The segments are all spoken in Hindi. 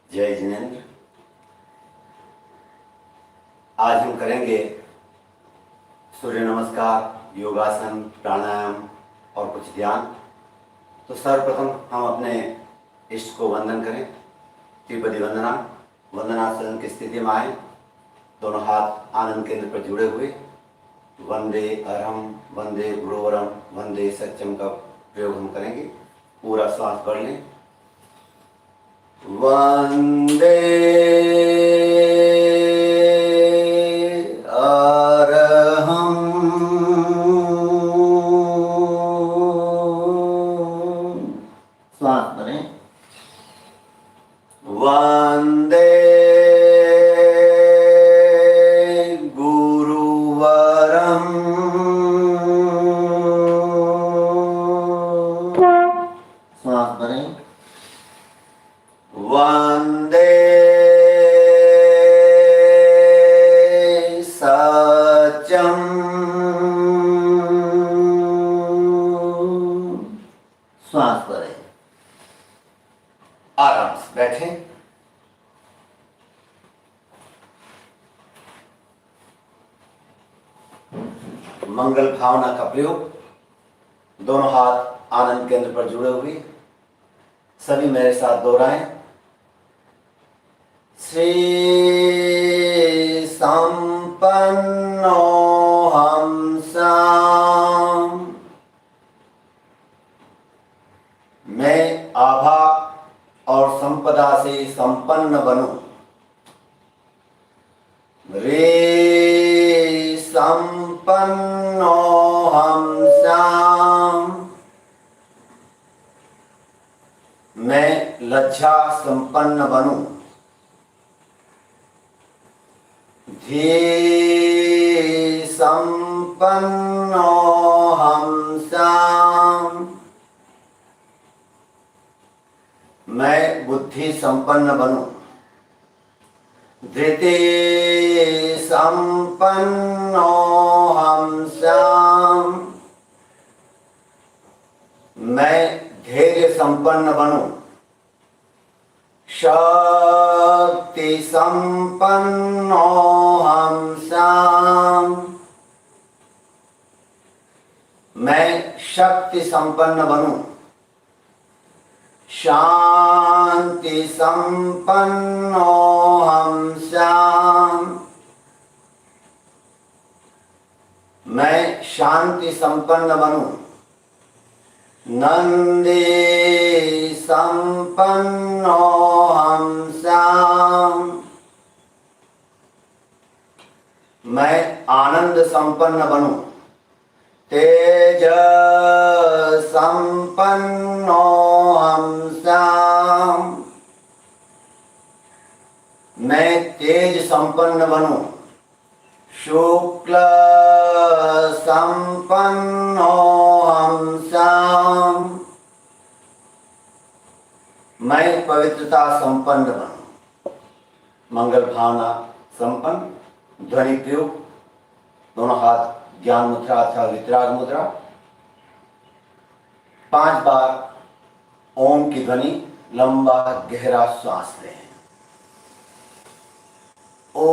जय जिनेन्द्र। आज हम करेंगे सूर्य नमस्कार, योगासन, प्राणायाम और कुछ ध्यान। तो सर्वप्रथम हम अपने इष्ट को वंदन करें। त्रिपदी वंदना। वंदनासन की स्थिति में आए, दोनों हाथ आनंद केंद्र पर जुड़े हुए। वंदे अरहम, वंदे गुरुवरम, वंदे सत्यम का प्रयोग हम करेंगे। पूरा श्वास भर लें। वंदे अरहम, श्वास भरें। वंदे गुरुवरम, श्वास भरें। वंदे सत्यम, श्वास भरें। आराम से बैठें। मंगल भावना का प्रयोग। दोनों हाथ आनंद केंद्र पर जुड़े हुए। सभी मेरे साथ दोहराएं। श्री संपन्नो हमसाम। मैं आभा और संपदा से संपन्न बनूं। रे संपन्नो हमसाम। मैं लज्जा संपन्न बनूं। धी संपन्नो हमसाम। मैं बुद्धि संपन्न बनूं। धृति संपन्नो हमसाम। मैं धैर्य संपन्न बनूं। शक्ति संपन्नो हमसाम। मैं शक्ति संपन्न बनूं। शांति संपन्नो हमसाम। मैं शांति संपन्न बनूं। नंदी संपन्नो हमसाम। मैं आनंद संपन्न बनूं। तेज संपन्नो हमसाम। मैं तेज संपन्न बनूं। शुक्ल संपन्नो हमसाम। मैं पवित्रता संपन्न बनूं। मंगल भावना संपन्न। ध्वनि प्रयोग। दोनों हाथ ज्ञान मुद्रा अथवा वितराग मुद्रा। 5 बार ओम की ध्वनि। लंबा गहरा श्वास लें। ओ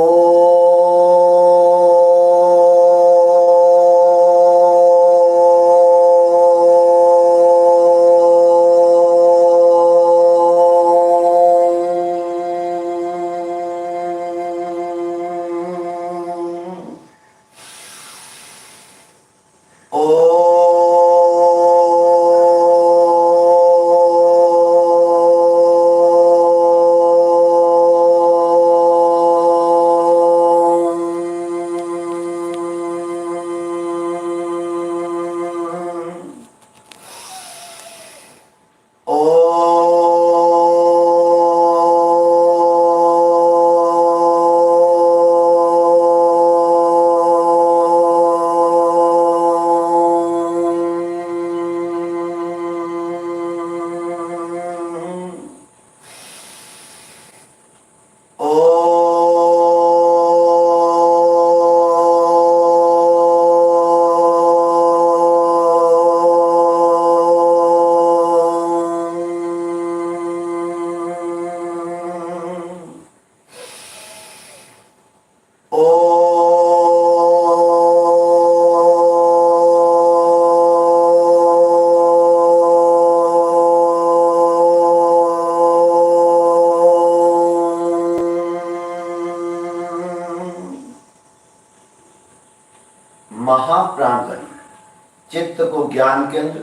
ज्ञान केंद्र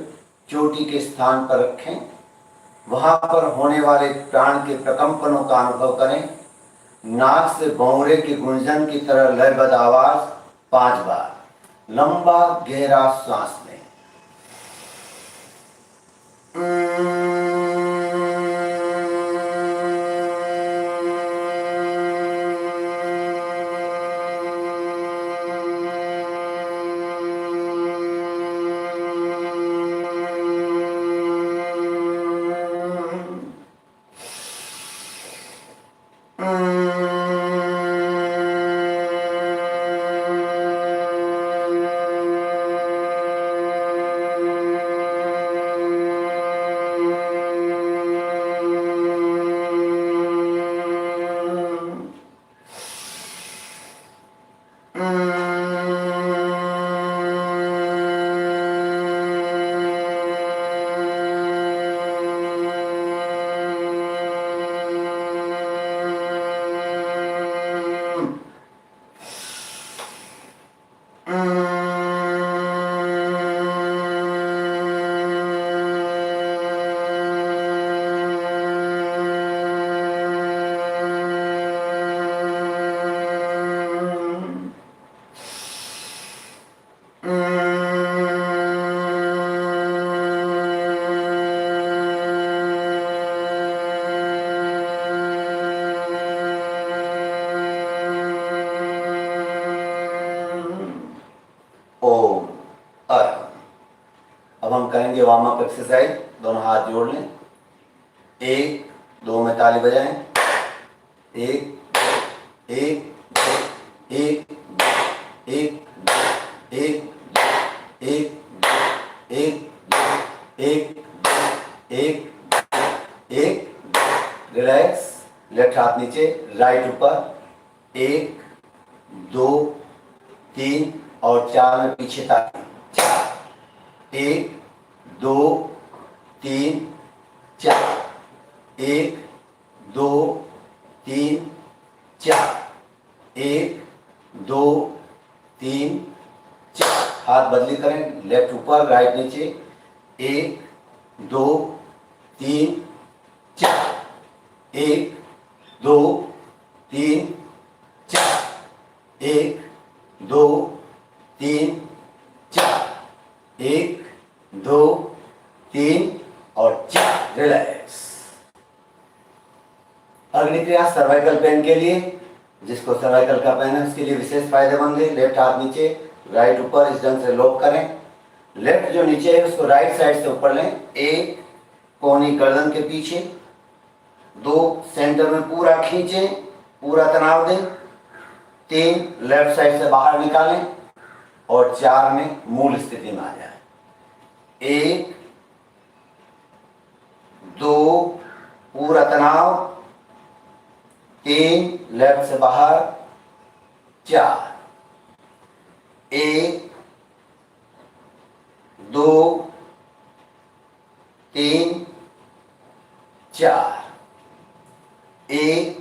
चोटी के स्थान पर रखें। वहां पर होने वाले प्राण के प्रकंपनों का अनुभव करें। नाक से भौंरे के गुंजन की तरह लयबद्ध आवाज 5 बार लंबा गहरा सांस लें। ओम अरहम। अब हम करेंगे वार्म अप एक्सरसाइज। दोनों हाथ जोड़ लें। 1 2 में ताली बजाएं। 1 1 1 1 1 1 1 1 1 1। रिलैक्स। लेफ्ट हाथ नीचे, राइट ऊपर। 1 2 3 और 4 में पीछे ताली। 4 1 2 3 4 1 2 3 4 1 2 3 4। हाथ बदली करें, लेफ्ट ऊपर राइट नीचे। 1 2 3 4 1 2 3 4 1 2 3 4 1 2 3 और 4। रिलैक्स। अगली क्रिया सर्वाइकल पेन के लिए, जिसको सर्वाइकल का पेन है उसके लिए विशेष फायदेमंद है। लेफ्ट हाथ नीचे, राइट ऊपर, इस ढंग से लॉक करें। लेफ्ट जो नीचे है उसको राइट साइड से ऊपर लें। 1 कोहनी गर्दन के पीछे। 2 सेंटर में पूरा खींचें, पूरा तनाव दें। 3 लेफ्ट साइड से बाहर निकालें और 4 में मूल स्थिति में आ जाए। 1 2 पूरा तनाव। 3 लेफ्ट से बाहर। 4 1 2 3 4 1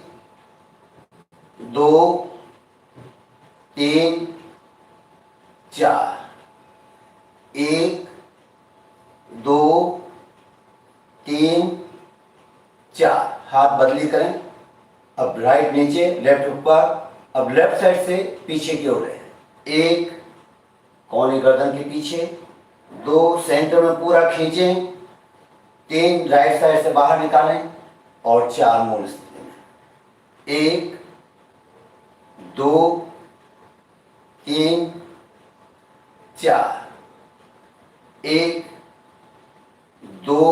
2 3 4 1 2 3 4। हाथ बदली करें। अब राइट नीचे, लेफ्ट ऊपर। अब लेफ्ट साइड से पीछे की ओर है। 1 कोहनी गर्दन के पीछे। 2 सेंटर में पूरा खींचें। 3 राइट साइड से बाहर निकालें और 4 मूल स्थिति में। 1 2 3 4 1 2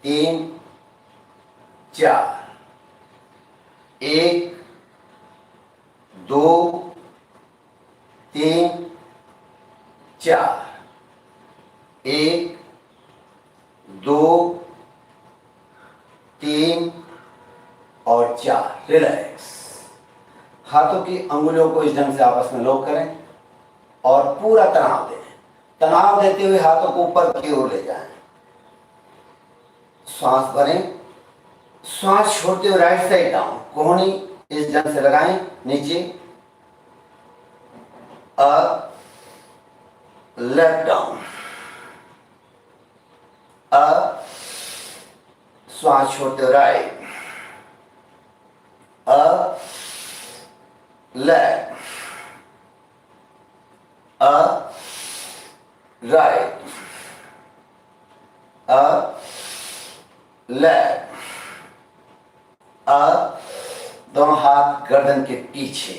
3 4 1 2 3 4 1 2 3 और 4। रिलैक्स। हाथों की अंगुलियों को इस ढंग से आपस में लॉक करें और पूरा तनाव दें। तनाव देते हुए हाथों को ऊपर की ओर ले जाएं। श्वास भरें। श्वास छोड़ते हुए राइट साइड डाउन। कोहनी इस ढंग से लगाएं नीचे। अप लेफ्ट आर्म, अप, श्वास छोड़ते हुए right, up, left, up, right, up, left, up, दोनों हाथ गर्दन के पीछे,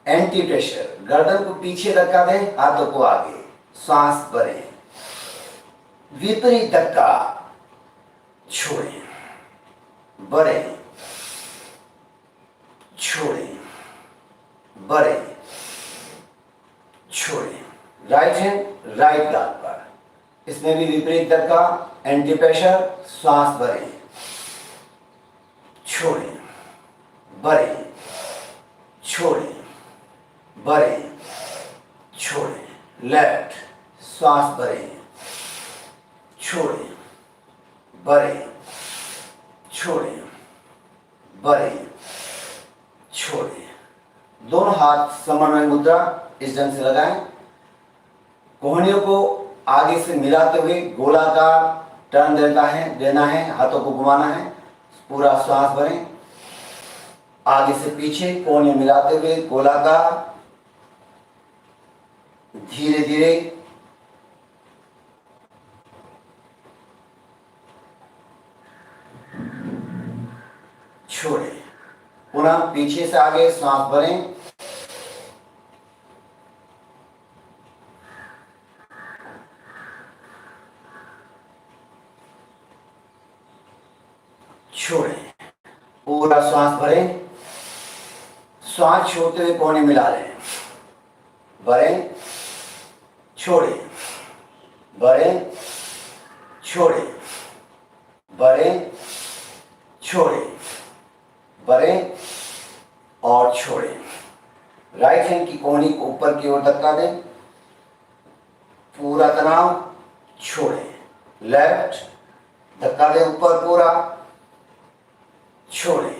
एंटी प्रेशर, गर्दन को पीछे रखा दें, हाथों को आगे, सांस भरें, विपरीत धक्का, छोड़ें, भरें, छोड़ें, भरें, छोड़ें, राइट हैंड राइट गाल पर, इसमें भी विपरीत धक्का, एंटी प्रेशर, सांस भरें, छोड़ें, भरें, छोड़ें, भरें, छोड़ें, लेफ्ट, श्वास भरें, छोड़ें, भरें, छोड़ें, भरें, छोड़ें। दोनों हाथ समन्वय मुद्रा इस ढंग से लगाएं, कोहनियों को आगे से मिलाते हुए गोलाकार टर्न देना है, हाथों को घुमाना है, पूरा श्वास भरें, आगे से पीछे कोहनियां मिलाते हुए गोलाकार, धीरे धीरे छोड़ें, पुनः पीछे से आगे सांस भरें, छोड़ें, पूरा श्वास भरें, श्वास छोड़ते हुए कोहनी मिला लें, भरें, छोड़ें, भरें, छोड़ें, भरें, छोड़ें, भरें और छोड़ें। राइट हैंड की कोहनी को ऊपर की ओर धक्का दें, पूरा तनाव छोड़ें, लेफ्ट धक्का दें ऊपर पूरा, छोड़ें,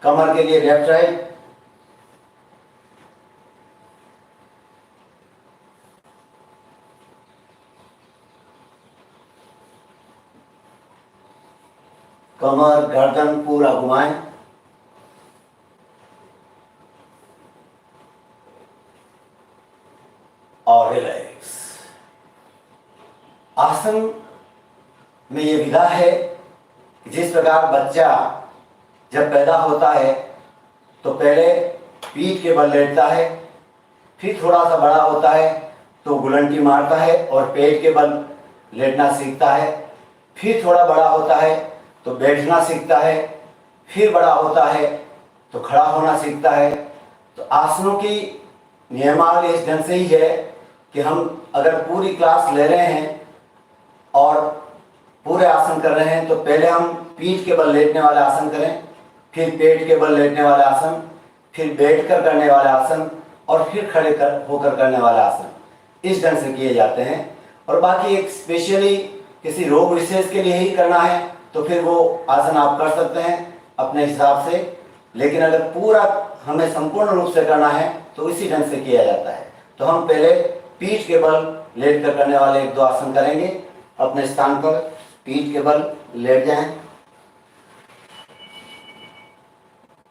कमर के लिए लेफ्ट राइट, कमर गर्दन पूरा घुमाएं, और रिलैक्स। आसन में यह विधा है कि जिस प्रकार बच्चा जब पैदा होता है तो पहले पीठ के बल लेटता है, फिर थोड़ा सा बड़ा होता है तो गुलंटी मारता है और पेट के बल लेटना सीखता है, फिर थोड़ा बड़ा होता है तो बैठना सीखता है, फिर बड़ा होता है तो खड़ा होना सीखता है। तो आसनों की नियमावली इस ढंग से ही है कि हम अगर पूरी क्लास ले रहे हैं और पूरे आसन कर रहे हैं तो पहले हम पीठ के बल लेटने वाले आसन करें, फिर पेट के बल लेटने वाले आसन, फिर बैठकर करने वाले आसन और फिर खड़े होकर करने वाले आसन, इस ढंग से किए जाते हैं। और बाकी एक स्पेशली किसी रोग विशेष के लिए ही करना है तो फिर वो आसन आप कर सकते हैं अपने हिसाब से, लेकिन अगर पूरा हमें संपूर्ण रूप से करना है तो इसी ढंग से किया जाता है। तो हम पहले पीठ के बल लेट कर करने वाले एक दो आसन करेंगे। अपने स्थान पर पीठ के बल लेट जाएं,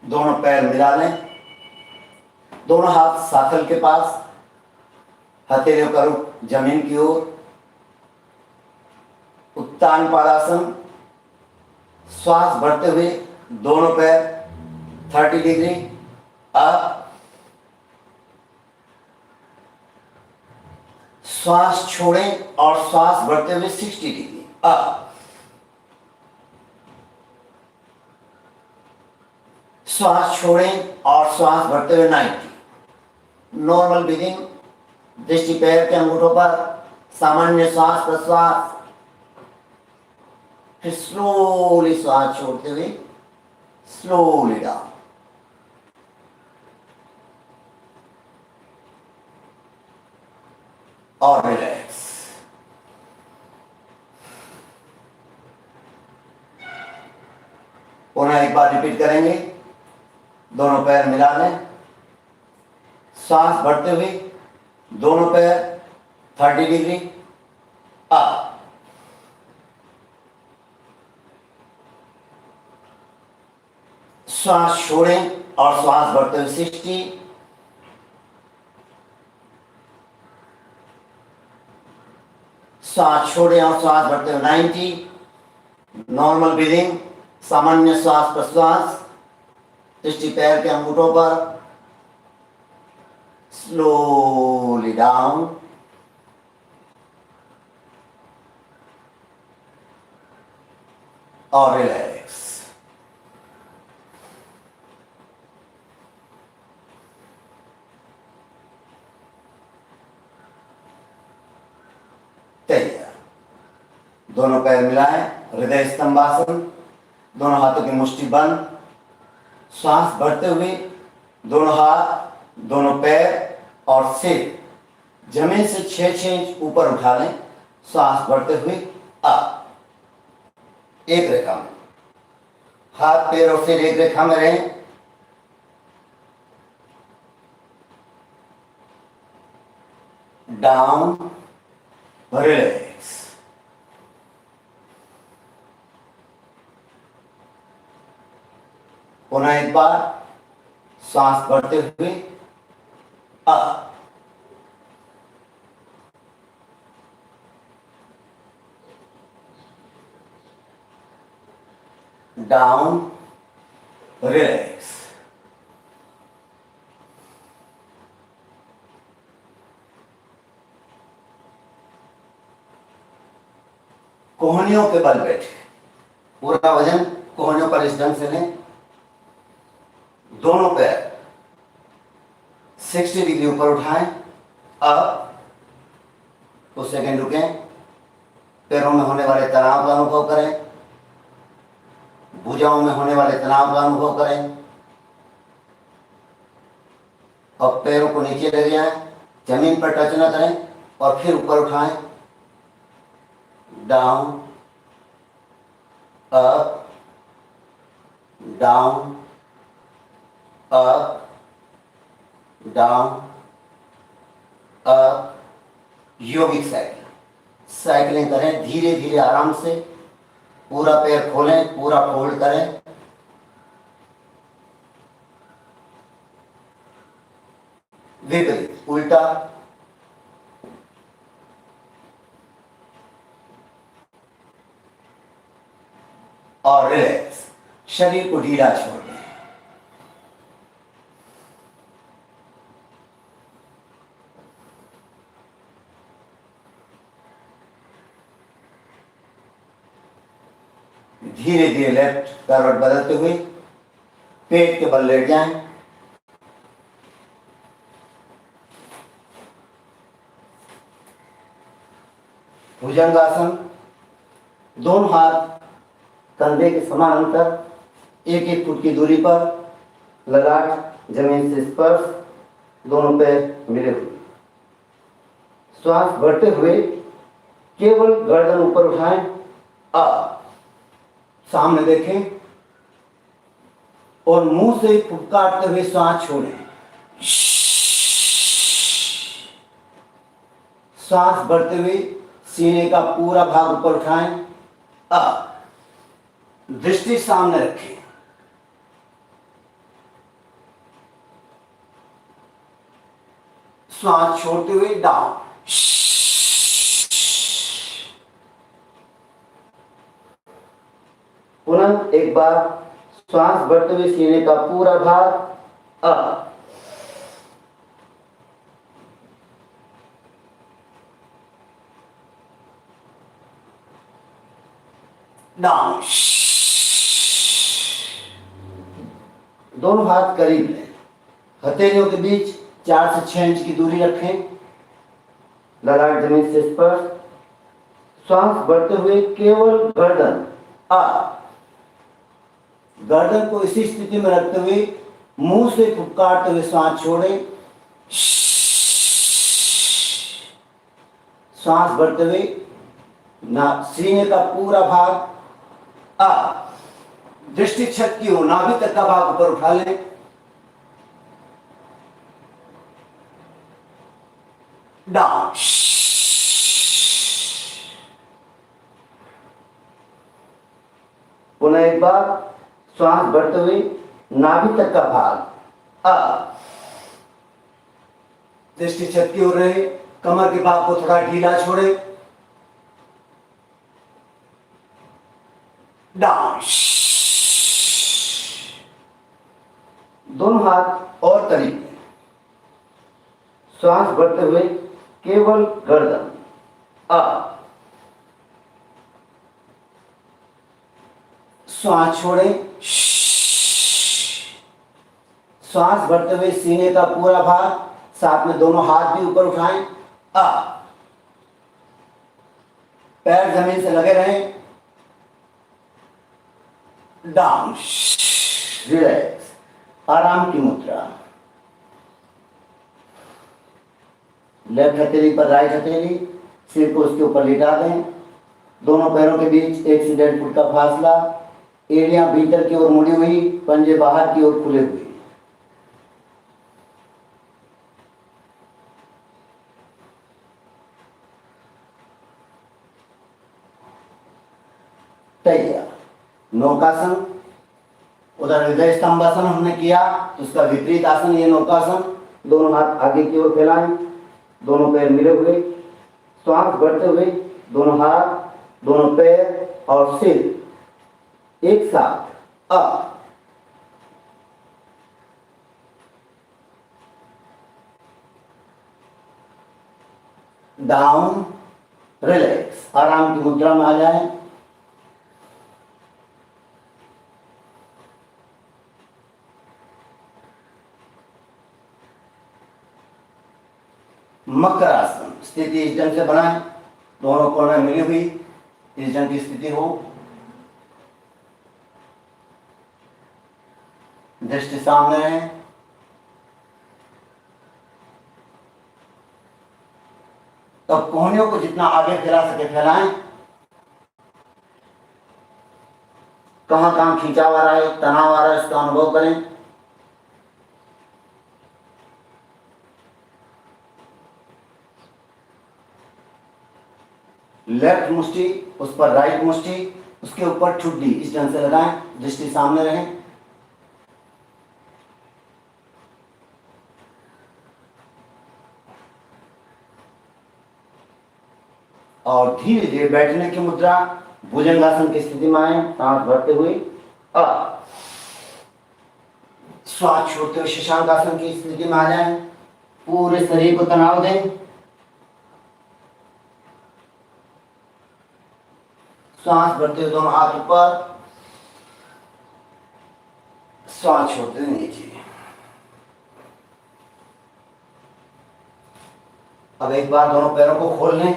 दोनों पैर मिला लें, दोनों हाथ साथल के पास, हथेलियों का रुख जमीन की ओर, उत्तान पादासन, श्वास भरते हुए दोनों पैर 30 डिग्री अप, श्वास छोड़ें और श्वास भरते हुए 60 डिग्री अप, श्वास छोड़ें और श्वास भरते हुए 90। नॉर्मल ब्रीदिंग, दृष्टि पैर के अंगूठों पर, सामान्य श्वास प्रश्वास, फिर स्लोली श्वास छोड़ते हुए स्लोली डाउन। और रिलैक्स। पुनः एक बार रिपीट करेंगे, दोनों पैर मिला लें, सांस भरते हुए दोनों पैर 30 डिग्री अप। श्वास छोड़ें और श्वास बढ़ते हुए 60, श्वास छोड़ें और श्वास बढ़ते हुए 90। नॉर्मल ब्रीदिंग, सामान्य श्वास प्रश्वास, दृष्टि पैर के अंगूठों पर, स्लोली डाउन और रिलैक्स। तैयार। दोनों पैर मिलाएं, हृदय स्तंभासन, दोनों हाथों की मुट्ठी बंद, श्वास बढ़ते हुए दोनों हाथ, दोनों पैर और सिर जमीन से 6-6 इंच ऊपर उठा लें। श्वास बढ़ते हुए अप, एक रेखा में, हाथ पैर और सिर एक रेखा में रहें। Down, relax. पुनः एक बार, सांस बढ़ते हुए अप, डाउन, रिलैक्स। कोहनियों के बल बैठे, पूरा वजन कोहनियों पर इस ढंग से लें। दोनों पैर 60 डिग्री ऊपर उठाएं। अब कुछ सेकंड रुकें, पैरों में होने वाले तनाव का अनुभव करें, भुजाओं में होने वाले तनाव का अनुभव करें और पैरों को नीचे ले जाएं, जमीन पर टच न करें और फिर ऊपर उठाएं। Down, up, down, up, down, up. योगिक साइकिलिंग करें धीरे धीरे आराम से। पूरा पैर खोलें, पूरा फोल्ड करें। विपरीत, उल्टा, और रिलैक्स। शरीर को ढीला छोड़ दें। धीरे धीरे लेफ्ट करवट बदलते हुए पेट के बल लेट जाएं। भुजंगासन, दोनों हाथ कंधे के समान अंतर, 1-1 फुट की दूरी पर, ललाट जमीन से स्पर्श, दोनों पैर मिले हुए। श्वास बढ़ते हुए केवल गर्दन ऊपर उठाएं। अब सामने देखें और मुंह से फुफकारते हुए सांस छोड़ें। सांस बढ़ते हुए सीने का पूरा भाग ऊपर उठाएं। अब दृष्टि सामने रखें। श्वास छोड़ते हुए डाउन। पुनः एक बार, श्वास बढ़ते हुए सीने का पूरा भाग अप, डाउन। दोनों हाथ करीब लें, हथेलियों के बीच 4 से 6 इंच की दूरी रखें। ललाट जमीन से स्पर्श। श्वास बढ़ते हुए केवल गर्दन अप, गर्दन को इसी स्थिति में रखते हुए मुंह से फुफकारते हुए सांस छोड़ें। सांस बढ़ते हुए सीने का पूरा भाग अप, दृष्टि छत की हो, नाभि तक का भाग ऊपर उठा लें। डाउन। पुनः एक बार श्वास भरते हुए नाभि तक का भाग अप। दृष्टि छत की ओर रहे, कमर के भाग को थोड़ा ढीला छोड़े, डाउन। दोनों हाथ और करीब में, श्वास भरते हुए केवल गर्दन अप। श्वास छोड़ें, श्वास भरते हुए सीने का पूरा भाग, साथ में दोनों हाथ भी ऊपर उठाएं, अप। पैर जमीन से लगे रहें, डाउन। रिलैक्स, आराम की मुद्रा। लेफ्ट हथेली पर राइट हथेली, सिर को उसके ऊपर लिटा दें। दोनों पैरों के बीच 1 से 1.5 फुट का फासला। एड़ियां भीतर की ओर मुड़ी हुई, पंजे बाहर की ओर खुले हुए। तैयार। नौकासन, उधर हृदय स्तंभासन हमने किया, उसका विपरीत आसन ये नौकासन। दोनों हाथ आगे की ओर फैलाएं, दोनों पैर मिले हुए, श्वास भरते हुए दोनों हाथ, दोनों पैर और सिर एक साथ अप। डाउन, रिलैक्स, आराम की मुद्रा में आ जाएं। मकर आसन स्थिति इस ढंग से बनाएं, दोनों कोने मिली हुई इस ढंग की स्थिति हो, दृष्टि सामने है। तब कोहनियों को जितना आगे फैला सके फैलाएं। कहां कहां खिंचाव आ रहा है, तनाव आ रहा है, इसका अनुभव करें। लेफ्ट मुष्टि उस पर राइट मुष्टि, उसके ऊपर ठुड्डी इस ढंग से लगाएं, दृष्टि सामने रहे। और धीरे धीरे बैठने की मुद्रा, भुजंगासन की स्थिति में आए, सांस भरते हुए अप। श्वास छोड़ते हुए शशांक आसन की स्थिति में आ जाएं, पूरे शरीर को तनाव दें। श्वास भरते हुए दोनों हाथ ऊपर, श्वास छोड़ते हुए नीचे। अब एक बार दोनों पैरों को खोल लें,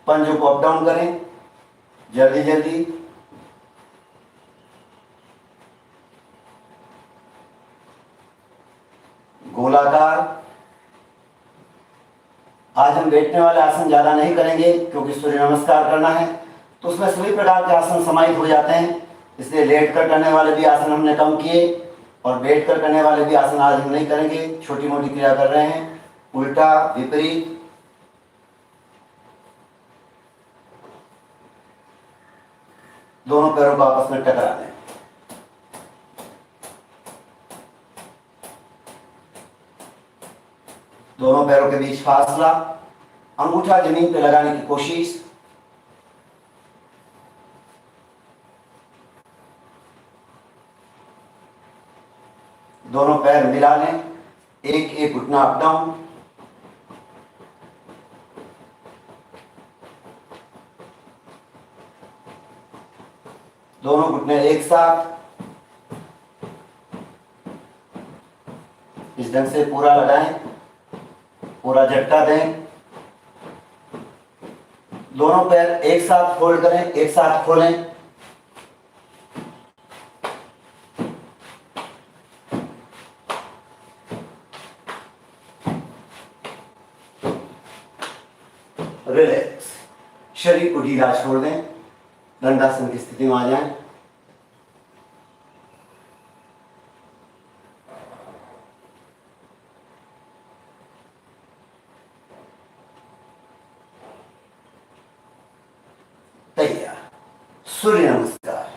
पंजों को अप डाउन करें जल्दी जल्दी। गोलाकार। आज हम बैठने वाले आसन ज्यादा नहीं करेंगे क्योंकि सूर्य नमस्कार करना है, तो उसमें सभी प्रकार के आसन समाहित हो जाते हैं, इसलिए लेट कर करने वाले भी आसन हमने कम किए और बैठ कर करने वाले भी आसन आज हम नहीं करेंगे, छोटी मोटी क्रिया कर रहे हैं। उल्टा, विपरीत, दोनों पैरों को आपस में टकरा दें। दोनों पैरों के बीच फासला, अंगूठा जमीन पे लगाने की कोशिश। दोनों पैर मिला लें, एक एक घुटना अप डाउन। दोनों घुटने एक साथ इस ढंग से पूरा लगाएं, पूरा झटका दें। दोनों पैर एक साथ फोल्ड करें, एक साथ खोलें। रिलैक्स, शरीर को ढीला छोड़ दें, दंडासन की स्थिति में आ जाएं। सूर्य नमस्कार।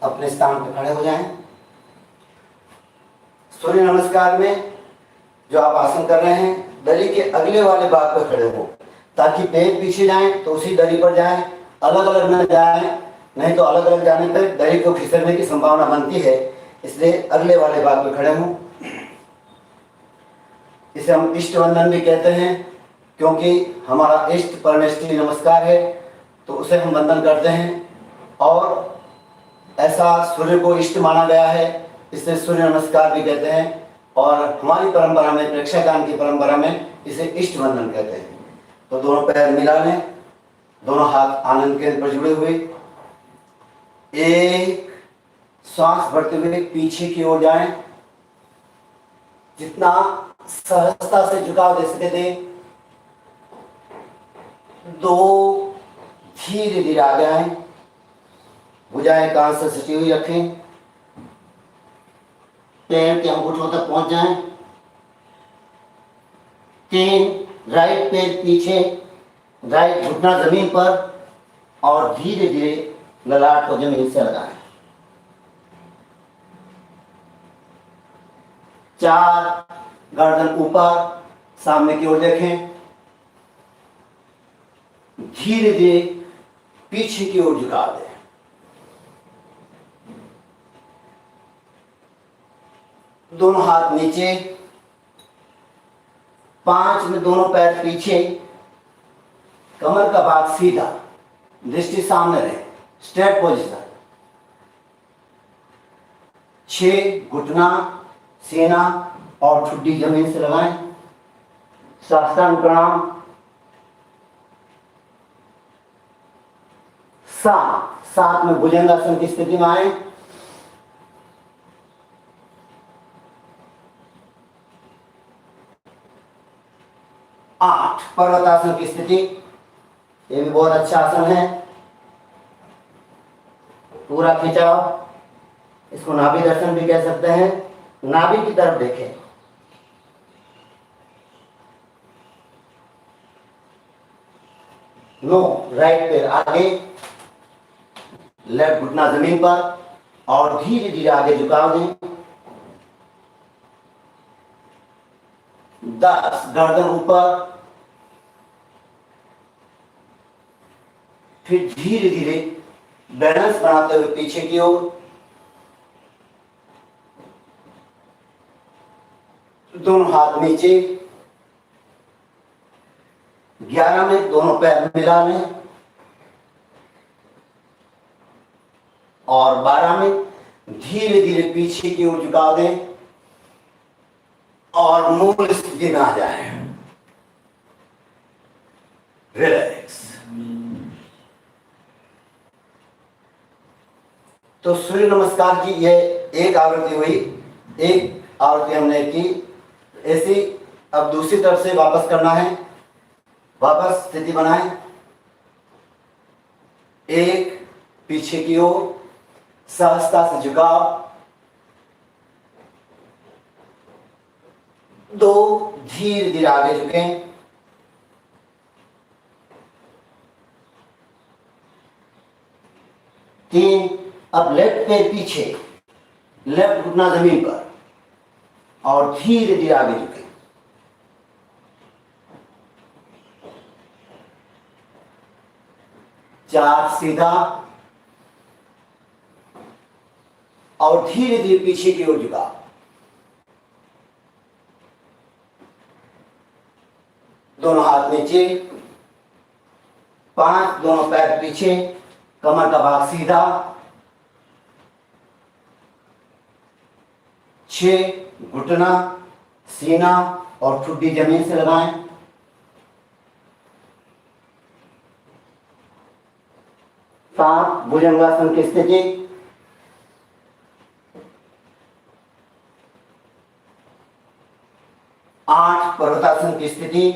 अपने स्थान पर खड़े हो जाएं। सूर्य नमस्कार में जो आप आसन कर रहे हैं, दरी के अगले वाले भाग पर खड़े हो, ताकि पैर पीछे जाएं तो उसी दरी पर जाएं, अलग अलग न जाएं, नहीं तो अलग अलग जाने पर दरी को फिसलने की संभावना बनती है। इसलिए अगले वाले भाग पर खड़े हों। इसे हम इष्ट वंदन भी कहते हैं, क्योंकि हमारा इष्ट परमेष्ठी नमस्कार है, तो उसे हम वंदन करते हैं। और ऐसा सूर्य को इष्ट माना गया है, इसे सूर्य नमस्कार भी कहते हैं। और हमारी परंपरा में, प्रेक्षागान की परंपरा में, इसे इष्ट वंदन कहते हैं। तो दोनों पैर मिला लें, दोनों हाथ आनंद केंद्र पर जुड़े हुए, एक श्वास भरते हुए पीछे की ओर जाएं। जितना सहजता से झुकाव दे सके दें। दो, धीरे धीरे आगे आए, भुजाएं कांध से सटी हुई रखें, पैर के अंगूठों तक पहुंच जाएं। 3, राइट पैर पीछे, राइट घुटना जमीन पर, और धीरे धीरे ललाट को जमीन से लगाएं। 4, गर्दन ऊपर, सामने की ओर देखें, धीरे धीरे पीछे की ओर झुका दें। 2 हाथ नीचे, 5 में दोनों पैर पीछे, कमर का भाग सीधा, दृष्टि सामने रहे, स्ट्रेट पोजीशन। 6, घुटना, सीना और ठुड्डी जमीन से लगाएं। साष्टांग प्रणाम। 7 में भुजंगासन की स्थिति में आए। 8, पर्वतासन की स्थिति। ये भी बहुत अच्छा आसन है। पूरा खिंचाव, इसको नाभि दर्शन भी कह सकते हैं। नाभि की तरफ देखें। नो, राइट पैर आगे, लेफ्ट घुटना जमीन पर, और धीरे धीरे आगे झुकाव दें। 10, गर्दन ऊपर, फिर धीरे धीरे बैलेंस बनाते हुए पीछे की ओर। 2 हाथ नीचे। 11 में दोनों पैर मिला लें, और 12 में धीरे धीरे पीछे की ओर झुका दें और मूल स्थिति में आ जाए। रिलैक्स। तो सूर्य नमस्कार की यह एक आवृत्ति हुई, एक आवृत्ति हमने की। ऐसी अब दूसरी तरफ से वापस करना है। वापस स्थिति बनाएं। 1, पीछे की ओर, सहजता से झुकाव। 2, धीरे धीरे आगे झुकें। 3, अब लेफ्ट पैर पीछे, लेफ्ट घुटना जमीन पर, और धीरे धीरे आगे झुकें। 4, सीधा, और धीरे धीरे पीछे की ओर झुका। 2 हाथ नीचे। 5, दोनों पैर पीछे, कमर का भाग सीधा। 6, घुटना, सीना और ठुड्डी जमीन से लगाएं। 7, भुजंगासन की स्थिति। 8, पर्वतासन की स्थिति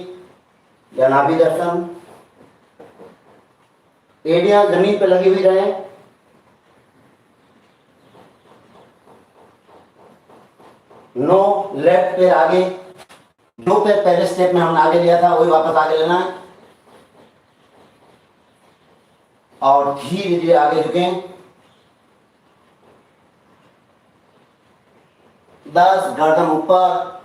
या नाभि दर्शन। एड़ियां जमीन पर लगी हुई रहे। 9, लेफ्ट पैर आगे, जो पैर पहले स्टेप में हमने आगे लिया था वही वापस आगे लेना है। और धीरे धीरे आगे झुकें। 10 गर्दन ऊपर,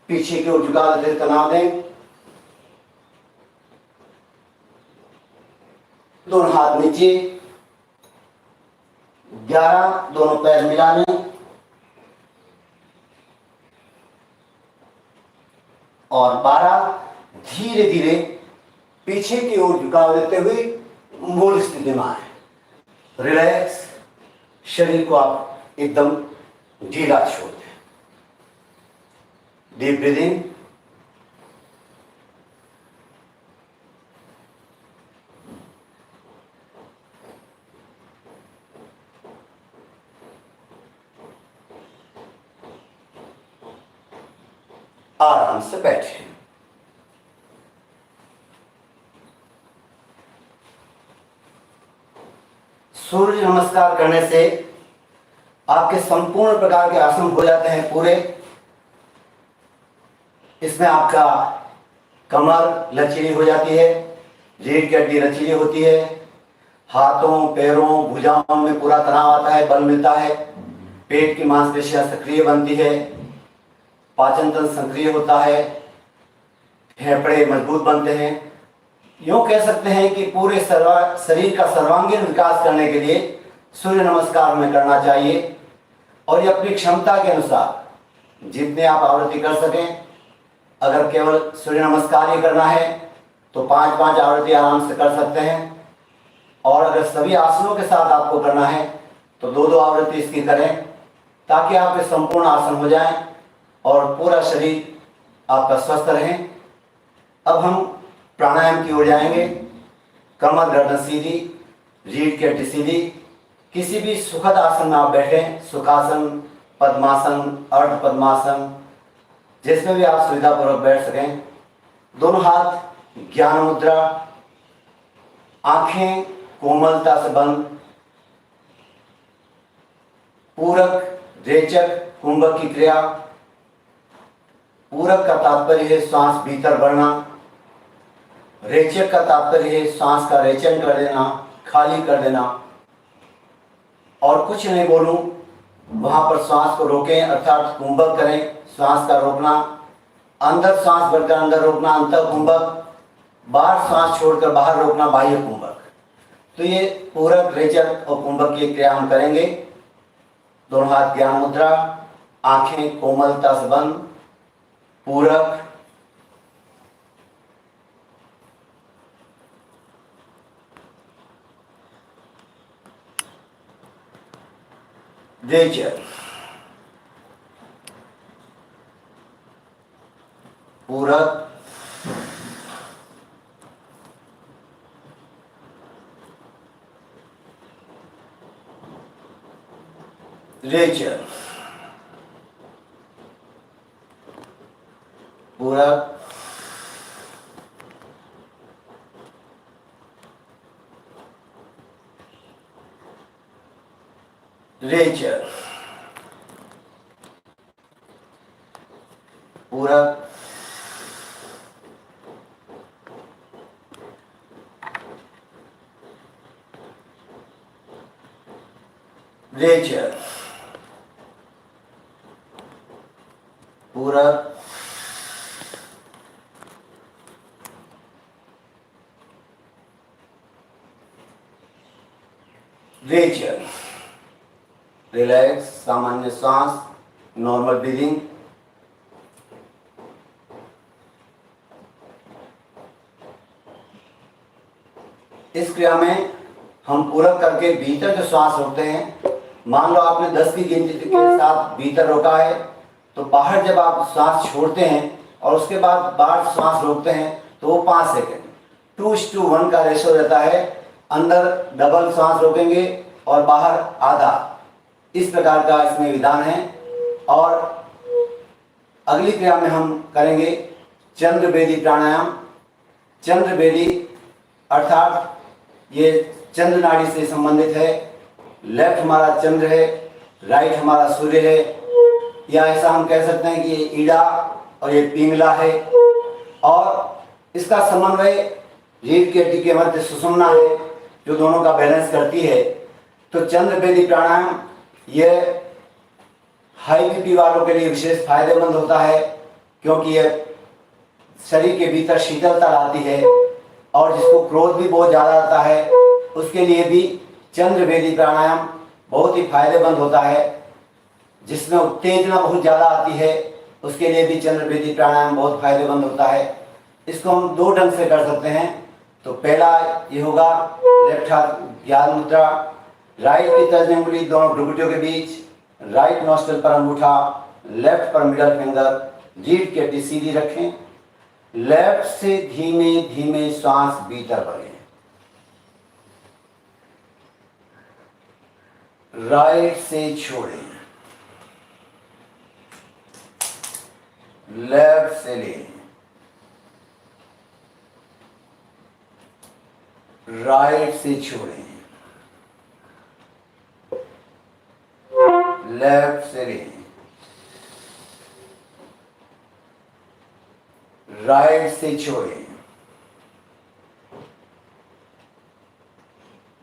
पीछे की ओर झुका देते तनाव दें। दोनों हाथ नीचे। 11 दोनों पैर मिला लें और 12 धीरे धीरे पीछे की ओर झुकाव देते हुए मूल स्थिति में आए। रिलैक्स, शरीर को आप एकदम ढीला छोड़ दें। Deep breathing. आराम से बैठे। सूर्य नमस्कार करने से आपके संपूर्ण प्रकार के आसन हो जाते हैं पूरे। इसमें आपका कमर लचीली हो जाती है, रीढ़ की हड्डी लचीली होती है, हाथों पैरों भुजाओं में पूरा तनाव आता है, बल मिलता है, पेट की मांसपेशियां सक्रिय बनती है, पाचन तंत्र सक्रिय होता है, फेफड़े मजबूत बनते हैं। यूं कह सकते हैं कि पूरे शरीर का सर्वांगीण विकास करने के लिए सूर्य नमस्कार हमें करना चाहिए। और ये अपनी क्षमता के अनुसार जितने आप आवृत्ति कर सकें। अगर केवल सूर्य नमस्कार ही करना है तो 5-5 आवृत्ति आराम से कर सकते हैं, और अगर सभी आसनों के साथ आपको करना है तो 2-2 आवृत्ति इसकी करें, ताकि आपके संपूर्ण आसन हो जाएं और पूरा शरीर आपका स्वस्थ रहे। अब हम प्राणायाम की ओर जाएंगे। कमर गर्दन सीधी, रीढ़ की हड्डी सीधी। किसी भी सुखद आसन में आप बैठें, सुखासन, पद्मासन, अर्ध पद्मासन, जिसमें भी आप सुविधापूर्वक बैठ सकें। दोनों हाथ ज्ञान मुद्रा, आंखें कोमलता से बंद। पूरक, रेचक, कुंभक की क्रिया। पूरक का तात्पर्य है श्वास भीतर बढ़ना, रेचक का तात्पर्य है श्वास का रेचन कर देना, खाली कर देना। और कुछ नहीं बोलूं, वहां पर श्वास को रोकें, अर्थात कुंभक करें, श्वास का रोकना। अंदर श्वास भरकर अंदर रोकना, अंतर कुंभक। बाहर श्वास छोड़कर बाहर रोकना, बाह्य कुंभक। तो ये पूरक, रेचक और कुंभक की क्रिया हम करेंगे। दोनों हाथ ज्ञान मुद्रा, आंखें कोमलता से बंद। पूरक, रेचक, पूरक, रेचक, पूरक, रेचक, पूरक, रेचक, पूरक, रेचक। रिलैक्स, सामान्य श्वास, नॉर्मल ब्रीदिंग। इस क्रिया में हम पूरक करके भीतर जो श्वास रोकते हैं, मान लो आपने 10 की गिनती के साथ भीतर रोका है, तो बाहर जब आप श्वास छोड़ते हैं और उसके बाद बाहर श्वास रोकते हैं तो वो 5 सेकेंड 2:1 का रेशो रहता है। अंदर डबल श्वास रोकेंगे और बाहर आधा। इस प्रकार का इसमें विधान है। और अगली क्रिया में हम करेंगे चंद्र बेदी प्राणायाम। चंद्र बेदी अर्थात ये चंद्र नाड़ी से संबंधित है। लेफ्ट हमारा चंद्र है, राइट हमारा सूर्य है, या ऐसा हम कह सकते हैं कि ये ईड़ा और ये पिंगला है। और इसका समन्वय रीढ़ की हड्डी के मध्य सुषुम्ना है जो दोनों का बैलेंस करती है। तो चंद्र वेदी प्राणायाम यह हाई बीपी वालों के लिए विशेष फायदेमंद होता है, क्योंकि यह शरीर के भीतर शीतलता लाती है, और जिसको क्रोध भी बहुत ज़्यादा आता है उसके लिए भी चंद्र वेदी प्राणायाम बहुत ही फायदेमंद होता है। जिसमें उत्तेजना बहुत ज़्यादा आती है उसके लिए भी चंद्र वेदी प्राणायाम बहुत फायदेमंद होता है। इसको हम दो ढंग से कर सकते हैं। तो पहला ये होगा लेफ्ट हाथ ज्ञान मुद्रा, राइट की तर्जनी उंगली दोनों भ्रुकुटियों के बीच, राइट नोस्ट्रल पर अंगूठा, लेफ्ट पर मिडल फिंगर, रीढ़ की हड्डी सीधी रखें, लेफ्ट से धीमे धीमे श्वास भीतर भरें, राइट से छोड़ें, लेफ्ट से लें, राइट से छोड़ें, लेफ्ट से लें, राइट से छोड़ें,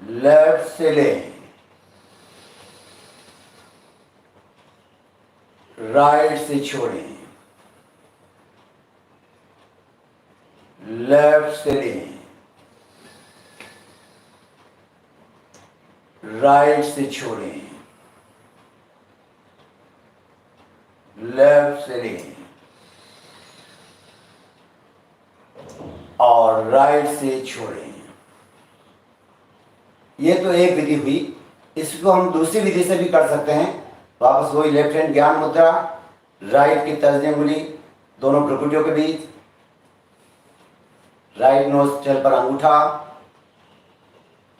लेफ्ट से लें, राइट से छोड़ें, लेफ्ट से लें, राइट से छोड़ें, लेफ्ट से लें और राइट से छोड़ें। ये तो एक विधि हुई। इसको हम दूसरी विधि से भी कर सकते हैं। वापस वही लेफ्ट हैंड ज्ञान मुद्रा, राइट की तर्जनी उंगली दोनों भ्रुकुटियों के बीच, राइट नोस्ट्रल पर अंगूठा।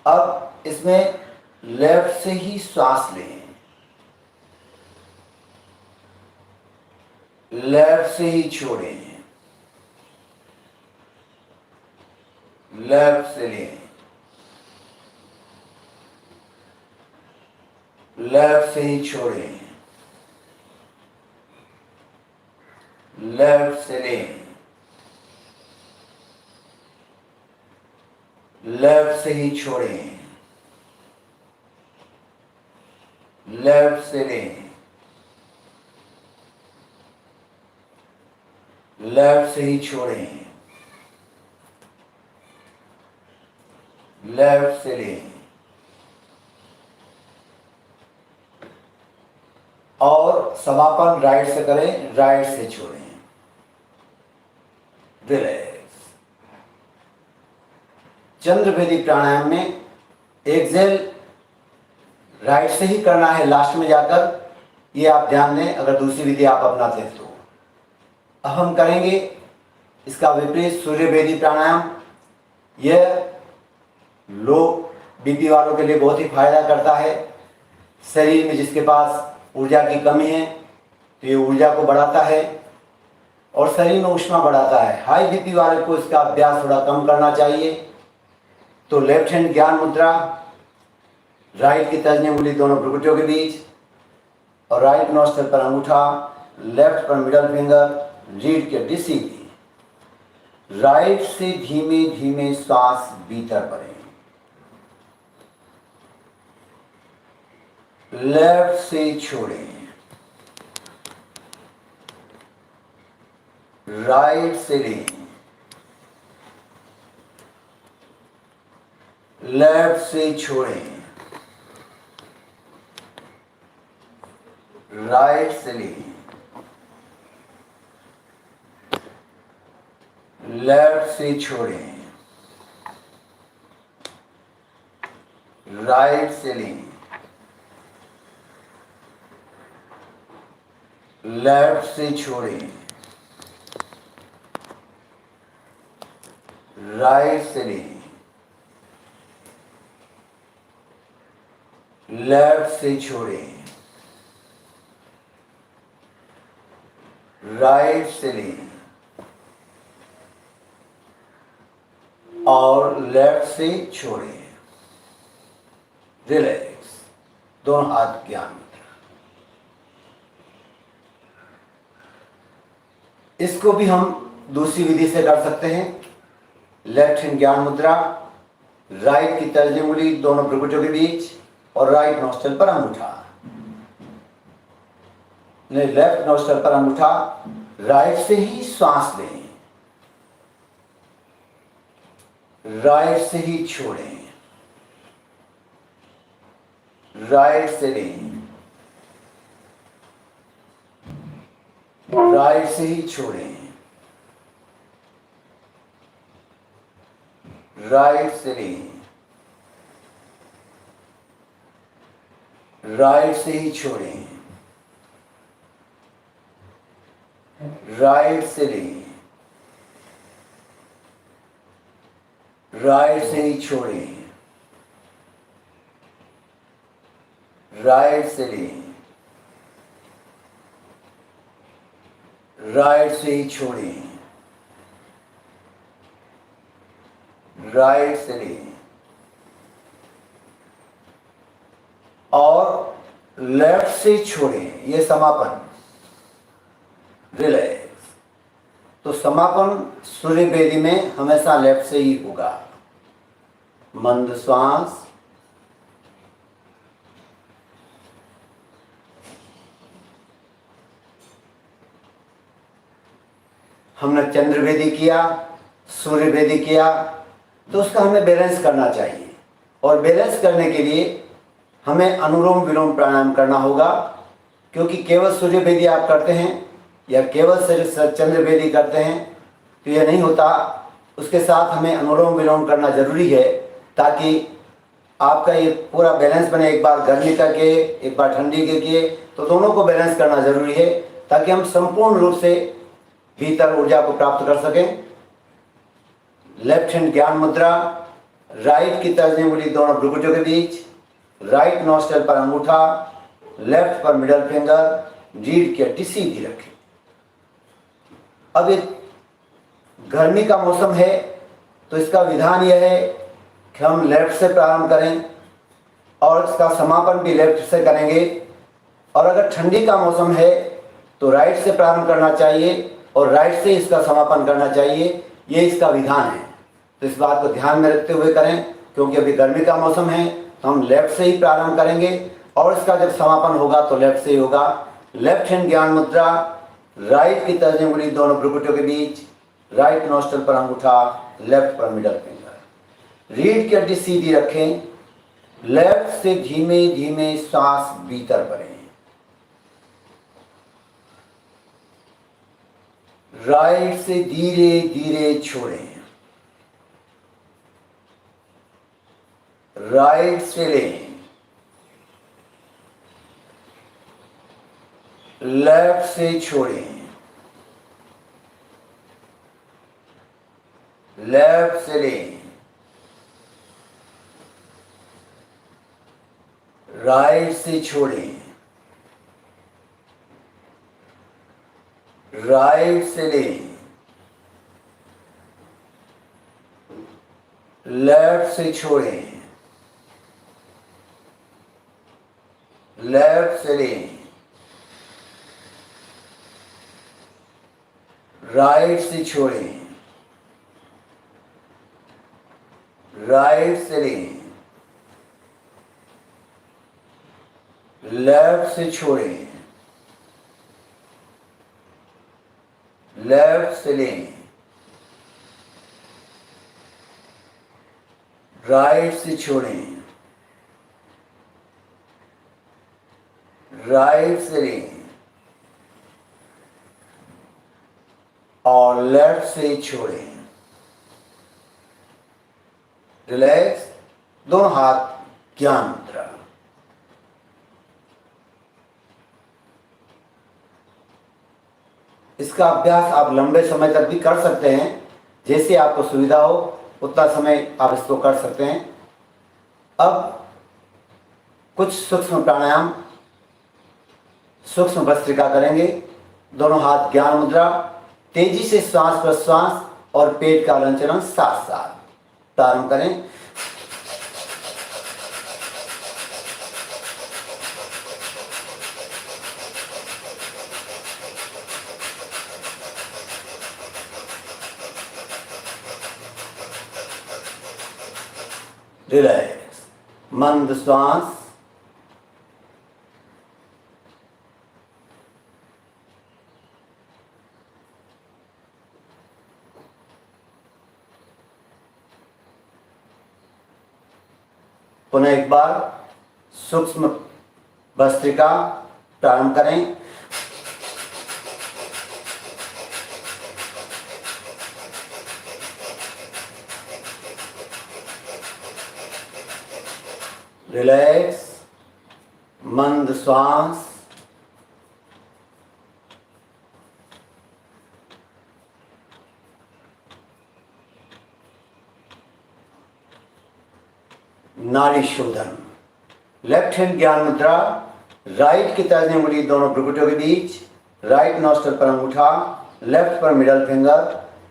अब इसमें लेफ्ट से ही श्वास लें, लेफ्ट से ही छोड़ें, लेफ्ट से लें, लेफ्ट से ही छोड़ें, लेफ्ट से लें, लेफ्ट से ही छोड़ें, लेफ्ट से लें, लेफ्ट से ही छोड़ें, लेफ्ट से लें और समापन राइट से करें, राइट से छोड़ें। रिलैक्स। चंद्र वेदी प्राणायाम में एक्सेल राइट से ही करना है लास्ट में जाकर, ये आप ध्यान दें अगर दूसरी विधि आप अपनाते हैं तो। अब हम करेंगे इसका विपरीत सूर्य वेदी प्राणायाम। यह लो बीपी वालों के लिए बहुत ही फायदा करता है। शरीर में जिसके पास ऊर्जा की कमी है तो ये ऊर्जा को बढ़ाता है और शरीर में ऊष्मा बढ़ाता है। हाई बीपी वाले को इसका अभ्यास थोड़ा कम करना चाहिए। तो लेफ्ट हैंड ज्ञान मुद्रा, राइट की तर्जनी उंगली दोनों भ्रुकुटियों के बीच और राइट नोस्ट्रल पर अंगूठा, लेफ्ट पर मिडल फिंगर, रीढ़ की हड्डी सीधी, राइट से धीमे धीमे श्वास भीतर भरें, लेफ्ट से छोड़ें, राइट से लें, लेफ्ट से छोड़ें, राइट से लें, लेफ्ट से छोड़ें, राइट से लें, लेफ्ट से छोड़ें, राइट से लें, लेफ्ट से छोड़ें, राइट से लें और लेफ्ट से छोड़ें। रिलैक्स। दोनों हाथ ज्ञान मुद्रा। इसको भी हम दूसरी विधि से कर सकते हैं। लेफ्ट हैंड ज्ञान मुद्रा, राइट की तर्जनी उंगली दोनों भ्रुकुटियों के बीच और राइट नॉस्ट्रल पर अंगूठा। लेफ्ट नॉस्ट्रल पर अंगूठा, राइट से ही श्वास लें, राइट से ही छोड़ें, राइट से लें, राइट से ही छोड़ें, राइट से लें, राइट से ही छोड़ें, राइट से लें, राइट से ही छोड़ें, राइट से लें, राइट से ही छोड़ें, राइट से लें और लेफ्ट से छोड़ें। ये समापन, रिलैक्स। तो समापन सूर्य वेदी में हमेशा लेफ्ट से ही होगा। मंद श्वास, हमने चंद्र वेदी किया, सूर्य वेदी किया, तो उसका हमें बैलेंस करना चाहिए और बैलेंस करने के लिए हमें अनुलोम विलोम प्राणायाम करना होगा। क्योंकि केवल सूर्य वेदी आप करते हैं या केवल चंद्र वेदी करते हैं तो यह नहीं होता, उसके साथ हमें अनुलोम विलोम करना जरूरी है ताकि आपका ये पूरा बैलेंस बने। एक बार गर्मी का किए, एक बार ठंडी के किए, तो दोनों को बैलेंस करना जरूरी है ताकि हम संपूर्ण रूप से भीतर ऊर्जा को प्राप्त कर सकें। लेफ्ट हैंड ज्ञान मुद्रा, राइट की तर्जनी उंगली दोनों भ्रुकुटियों के बीच, राइट नॉस्ट्रल पर अंगूठा, लेफ्ट पर मिडल फिंगर, रीढ़ की हड्डी सीधी रखें। अब ये गर्मी का मौसम है तो इसका विधान यह है कि हम लेफ्ट से प्रारंभ करें और इसका समापन भी लेफ्ट से करेंगे। और अगर ठंडी का मौसम है तो राइट से प्रारंभ करना चाहिए और राइट से इसका समापन करना चाहिए। ये इसका विधान है, तो इस बात को ध्यान में रखते हुए करें। क्योंकि अभी गर्मी का मौसम है तो हम लेफ्ट से ही प्रारंभ करेंगे और इसका जब समापन होगा तो लेफ्ट से ही होगा। लेफ्ट हैंड ज्ञान मुद्रा, राइट की तर्जनी उंगली दोनों भ्रुकुटियों के बीच, राइट नॉस्ट्रल पर अंगूठा, लेफ्ट पर मिडल फिंगर, रीढ़ की हड्डी सीधी रखें। लेफ्ट से धीमे धीमे सांस भीतर भरें, राइट से धीरे धीरे छोड़ें, राइट से लें, लेफ्ट से छोड़ें, लेफ्ट से लें, राइट से छोड़ें, राइट से लें, लेफ्ट से छोड़ें, लेफ्ट से लें, राइट से छोड़ें, राइट से लें, लेफ्ट से छोड़ें, लेफ्ट से लें, राइट से छोड़ें, राइट से लें और लेफ्ट से छोड़ें। रिलैक्स। दोनों हाथ ज्ञान मुद्रा। इसका अभ्यास आप लंबे समय तक भी कर सकते हैं, जैसे आपको सुविधा हो उतना समय आप इसको कर सकते हैं। अब कुछ सूक्ष्म प्राणायाम, सूक्ष्म भस्त्रिका करेंगे। दोनों हाथ ज्ञान मुद्रा, तेजी से श्वास प्रश्वास और पेट का हलन चलन साथ साथ प्रारंभ करें। रिलैक्स, मंद श्वास, पुनः एक बार सूक्ष्म भस्त्रिका प्रारंभ करें। रिलैक्स, मंद श्वास, नाड़ी शोधन। लेफ्ट हैंड ज्ञान मुद्रा, राइट की तर्जनी उंगली दोनों भ्रुकुटियों के बीच, राइट नॉस्ट्रल पर अंगूठा, लेफ्ट पर मिडल फिंगर,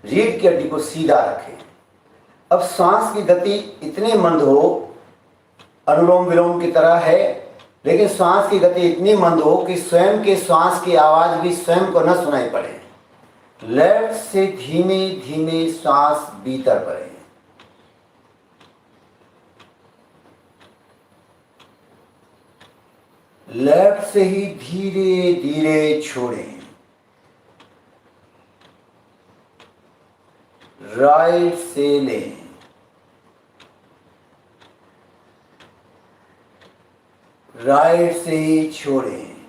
रीढ़ की हड्डी को सीधा रखें। अब सांस की गति इतनी मंद हो, अनुलोम विलोम की तरह है, लेकिन सांस की गति इतनी मंद हो कि स्वयं के श्वास की आवाज भी स्वयं को न सुनाई पड़े। लेफ्ट से धीमे धीमे सांस भीतर भरें। लेफ्ट से ही धीरे धीरे छोड़ें। राइट से लें। राइट से ही छोड़ें।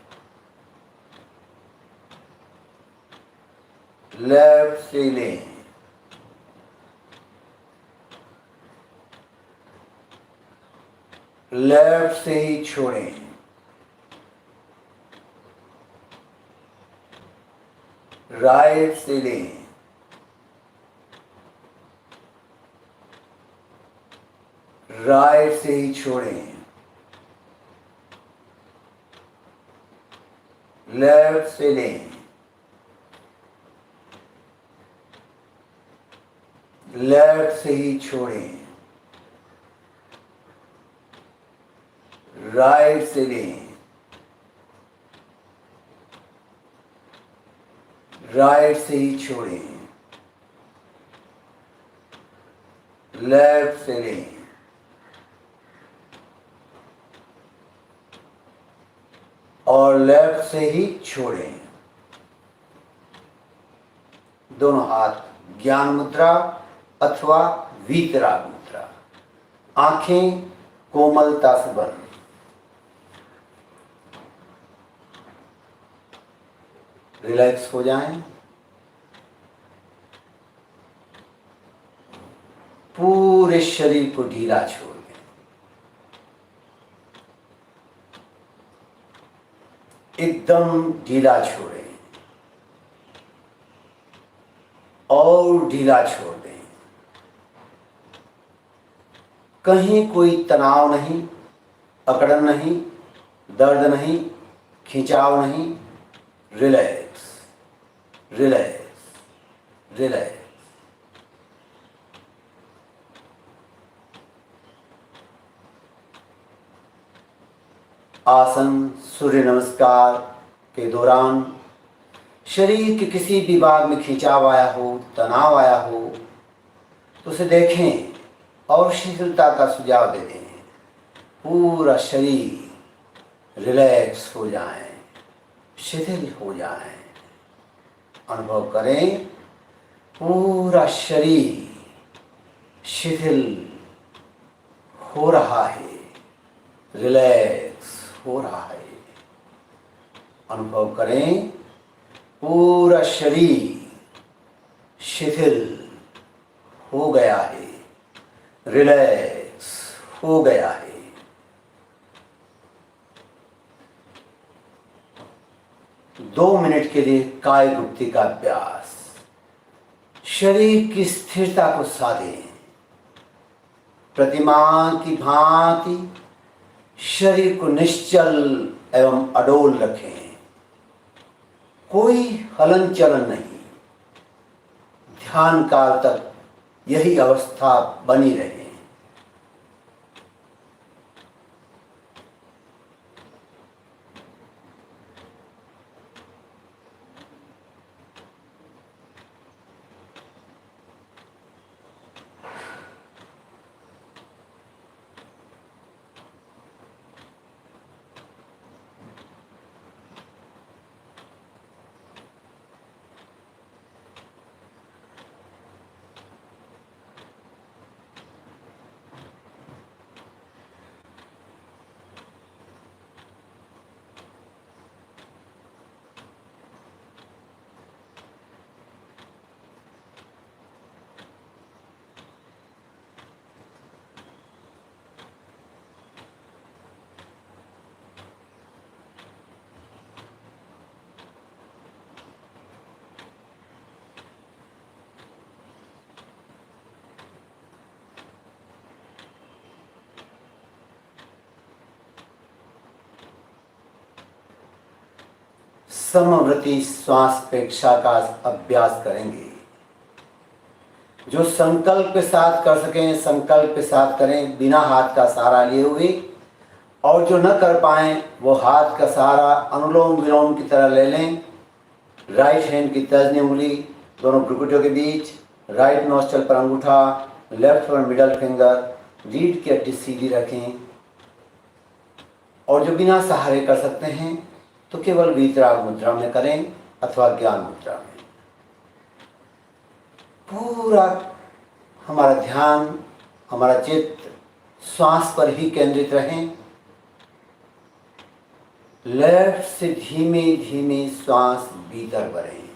लेफ्ट से लें। लेफ्ट से ही छोड़ें। राइट से लें। राइट से ही छोड़ें। लेफ्ट से लें। लेफ्ट से ही छोड़ें। राइट से लें। राइट से ही छोड़ें। लेफ्ट से लें। और लेफ्ट से ही छोड़ें। दोनों हाथ ज्ञान मुद्रा अथवा वीतराग मुद्रा। आंखें कोमलता से बंद। रिलैक्स हो जाएं। पूरे शरीर को ढीला छोड़ दें। एकदम ढीला छोड़ें और ढीला छोड़ दें। कहीं कोई तनाव नहीं, अकड़न नहीं, दर्द नहीं, खिंचाव नहीं। Relax, relax, relax. आसन सूर्य नमस्कार के दौरान शरीर के किसी भी भाग में खिंचाव आया हो, तनाव आया हो, तो उसे देखें और शिथिलता का सुझाव दे दें। पूरा शरीर रिलैक्स हो जाए, शिथिल हो जाए। अनुभव करें पूरा शरीर शिथिल हो रहा है, रिलैक्स हो रहा है। अनुभव करें पूरा शरीर शिथिल हो गया है, रिलैक्स हो गया है। दो मिनट के लिए काय गुप्ती का अभ्यास। शरीर की स्थिरता को साधें। प्रतिमा की भांति शरीर को निश्चल एवं अडोल रखें। कोई हलन चलन नहीं। ध्यान काल तक यही अवस्था बनी रहे। समवर्ती श्वास प्रेक्षा का अभ्यास करेंगे। जो संकल्प के साथ कर सकें संकल्प के साथ करें बिना हाथ का सहारा लिए हुए, और जो न कर पाएं वो हाथ का सहारा अनुलोम विलोम की तरह ले लें। राइट हैंड की तर्जनी उंगली दोनों भ्रुकुटियों के बीच, राइट नोस्ट्रल पर अंगूठा, लेफ्ट पर मिडल फिंगर, रीढ़ की हड्डी सीधी रखें। और जो बिना सहारे कर सकते हैं तो केवल वीतराग मुद्रा में करें अथवा ज्ञान मुद्रा में। पूरा हमारा ध्यान, हमारा चित्त श्वास पर ही केंद्रित रहें। लेफ्ट से धीमे धीमे श्वास भीतर भरें,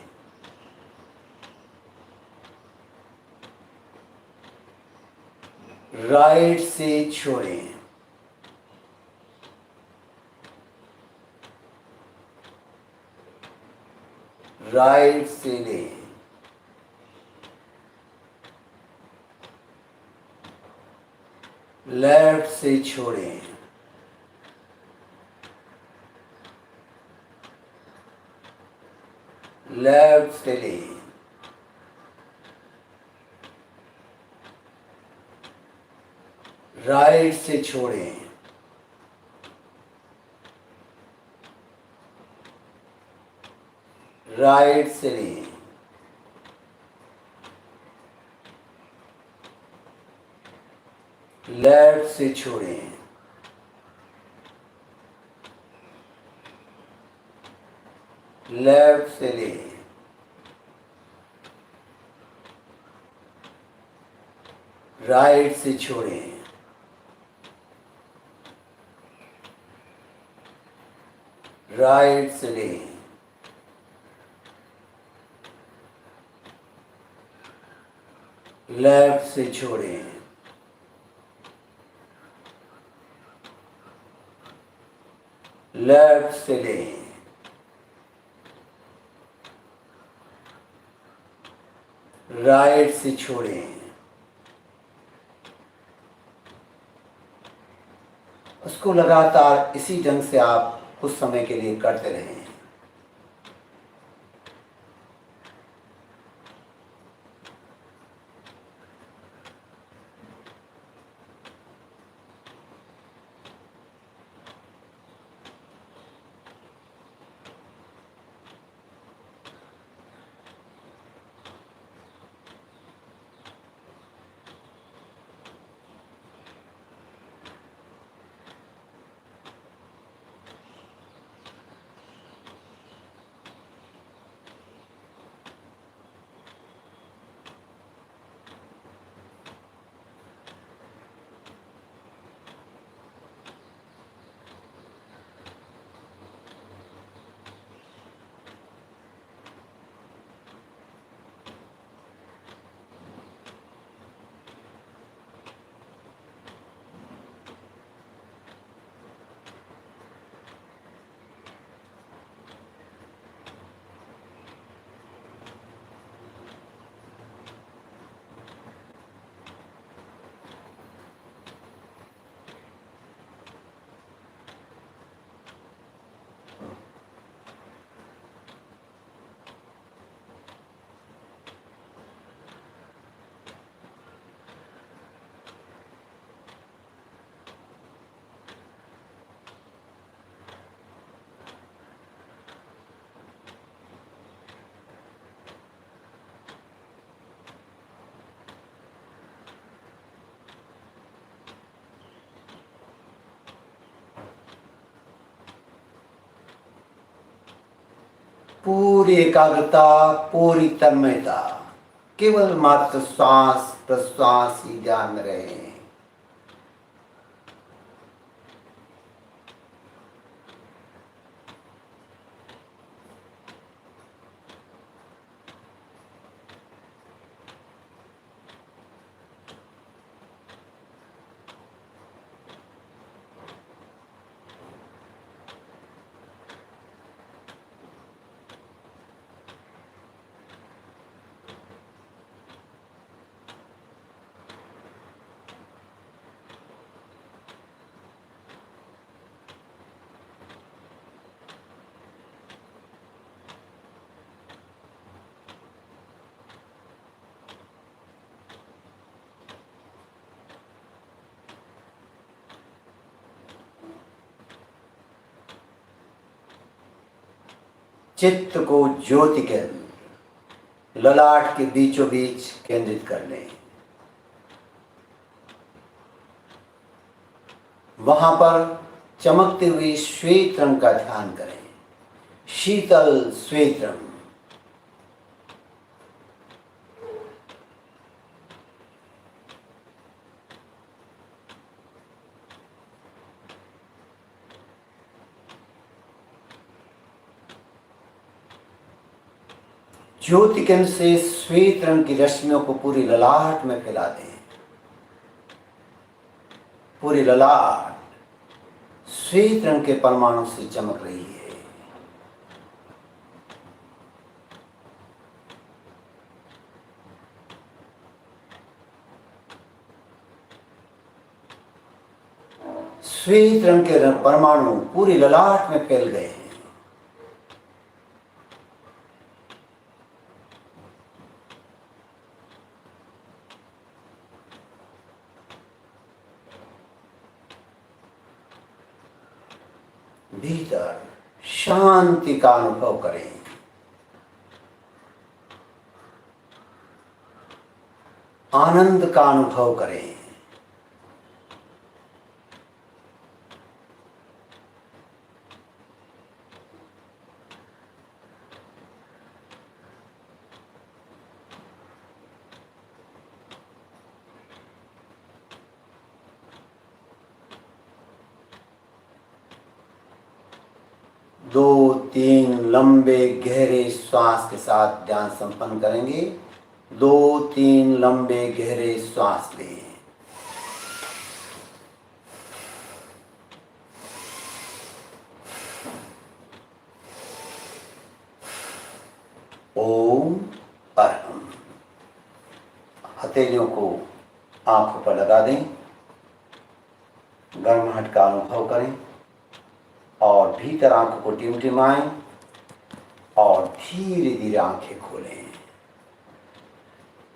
राइट से छोड़ें, राइट से लें, लेफ्ट से छोड़ें, लेफ्ट से लें, राइट से छोड़ें, राइट से लें, लेफ्ट से छोड़ें, लेफ्ट से लें, राइट से छोड़ें, राइट से लें, लेफ्ट से छोड़ें, लेफ्ट से लें, राइट से छोड़ें। उसको लगातार इसी ढंग से आप कुछ समय के लिए करते रहें। पूरी एकाग्रता, पूरी तन्मयता, केवल मात्र श्वास प्रश्वास ही ध्यान में रहे। चित्त को ज्योति के ललाट के बीचों बीच केंद्रित कर लें। वहां पर चमकते हुए श्वेत रंग का ध्यान करें, शीतल श्वेत रंग। ज्योति केंद्र से श्वेत रंग की रश्मियों को पूरी ललाट में फैला दें। पूरी ललाट श्वेत रंग के परमाणु से चमक रही है। श्वेत रंग के परमाणु पूरी ललाट में फैल गए हैं। भीतर शांति का अनुभव करें। आनंद का अनुभव करें। दो तीन लंबे गहरे श्वास के साथ ध्यान संपन्न करेंगे। 2-3 लंबे गहरे श्वास लें। ओम अरहम। हथेलियों को आंखों पर लगा दें। गर्माहट का अनुभव करें और भीतर आंखों को टिमटिमाएं और धीरे धीरे आंखें खोलें।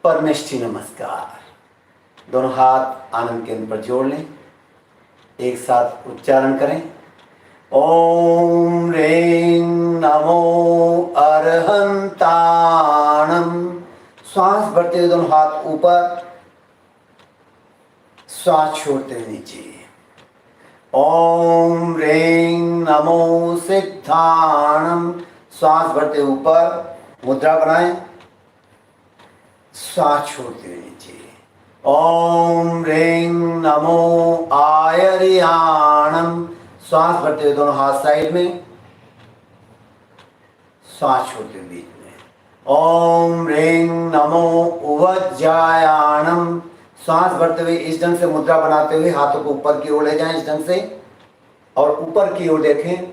परमेष्ठी नमस्कार। दोनों हाथ आनंद केंद्र पर जोड़ लें। एक साथ उच्चारण करें। ओम ह्रीं नमो अरहंताणम। श्वास भरते हुए दोनों हाथ ऊपर, श्वास छोड़ते हुए नीचे। ओम ह्रीं नमो सिद्धाणम। श्वास भरते ऊपर, मुद्रा बनाएं, श्वास छोड़ते हुए नीचे। ओम ह्रीं नमो आयर्याणम। श्वास भरते हुए दोनों हाथ साइड में, श्वास छोड़ते हुए बीच में। ओम ह्रीं नमो उवज्जायाणम। श्वास भरते हुए इस ढंग से मुद्रा बनाते हुए हाथों को ऊपर की ओर ले जाएं, इस ढंग से, और ऊपर की ओर देखें,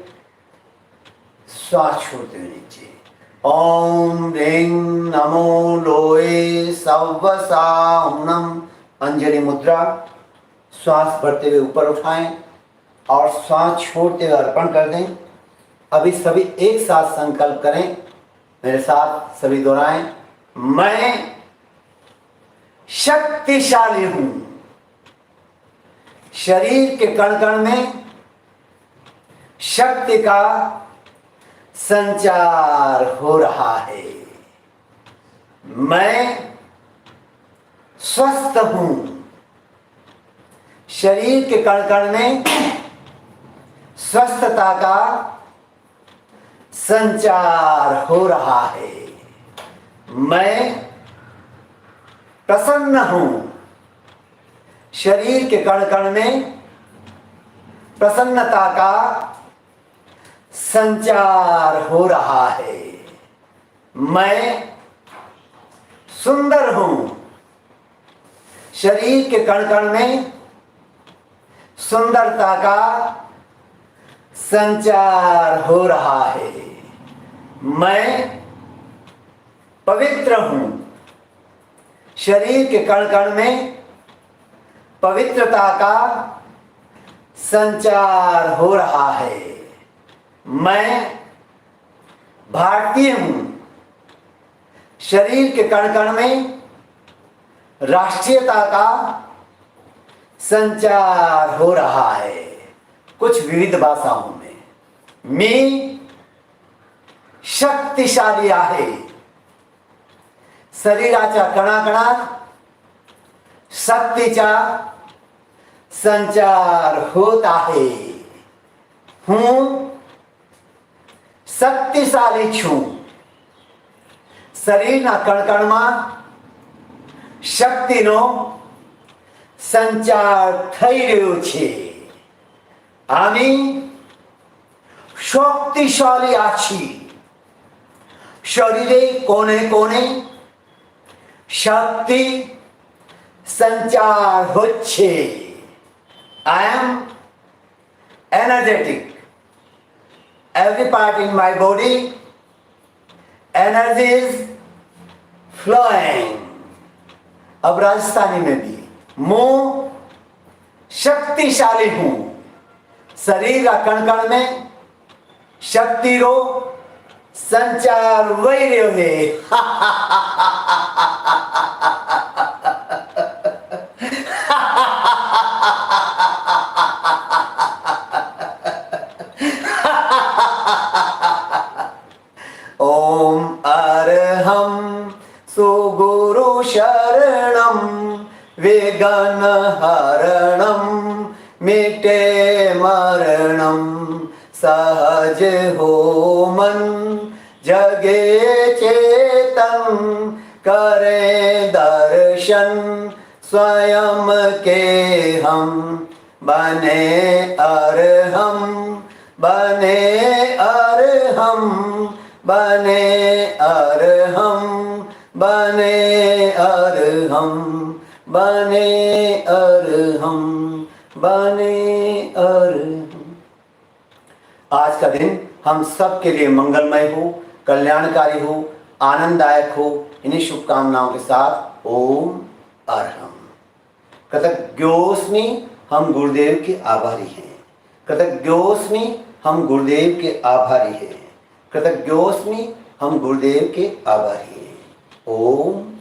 श्वास छोड़ते हुए नीचे। ओम ह्रीं नमो लोए सव्वसाहुनम। अंजलि मुद्रा। श्वास भरते हुए ऊपर उठाएं और श्वास छोड़ते हुए अर्पण कर दें। अभी सभी एक साथ संकल्प करें, मेरे साथ सभी दोहराएं। मैं शक्तिशाली हूं। शरीर के कण कण में शक्ति का संचार हो रहा है। मैं स्वस्थ हूं। शरीर के कण कण में स्वस्थता का संचार हो रहा है। मैं प्रसन्न हूं। शरीर के कण कण में प्रसन्नता का संचार हो रहा है। मैं सुंदर हूं। शरीर के कण कण में सुंदरता का संचार हो रहा है। मैं पवित्र हूं। शरीर के कण कण में पवित्रता का संचार हो रहा है। मैं भारतीय हूं। शरीर के कण कण में राष्ट्रीयता का संचार हो रहा है। कुछ विविध भाषाओं में। मी शक्तिशाली आहे. शरीराच्या कणाकणात शक्तीचा संचार होत आहे. હું શક્તિશાળી છું. શરીરના કણકણમાં શક્તિનો સંચાર થઈ રહ્યો છે. আমি শক্তিশালী আছি. শরীরে কোণে কোণে শক্তি সঞ্চার হচ্ছে. I am energetic. Every part in my body, energy is flowing. अब राजस्थानी में भी मैं शक्तिशाली हूं. शरीर का कण कण में शक्ति रो संचार वही रहो है. ओम अरहम सुगुरु शरणम वेगन हरणम मिटे मरणम सहज हो मन जगे चेतन करे दर्शन स्वयं के हम बने अरहम बने अरहम बने अरहम बने अरहम बने अरहम बने अरहम. आज का दिन हम सब के लिए मंगलमय हो, कल्याणकारी हो, आनंददायक हो. इन्हीं शुभकामनाओं के साथ ओम अरहम. कृतज्ञोस्मि, हम गुरुदेव के आभारी हैं. कृतज्ञोस्मि, हम गुरुदेव के आभारी हैं. कृतज्ञोस्मि, हम गुरुदेव के आभारी हैं. ओम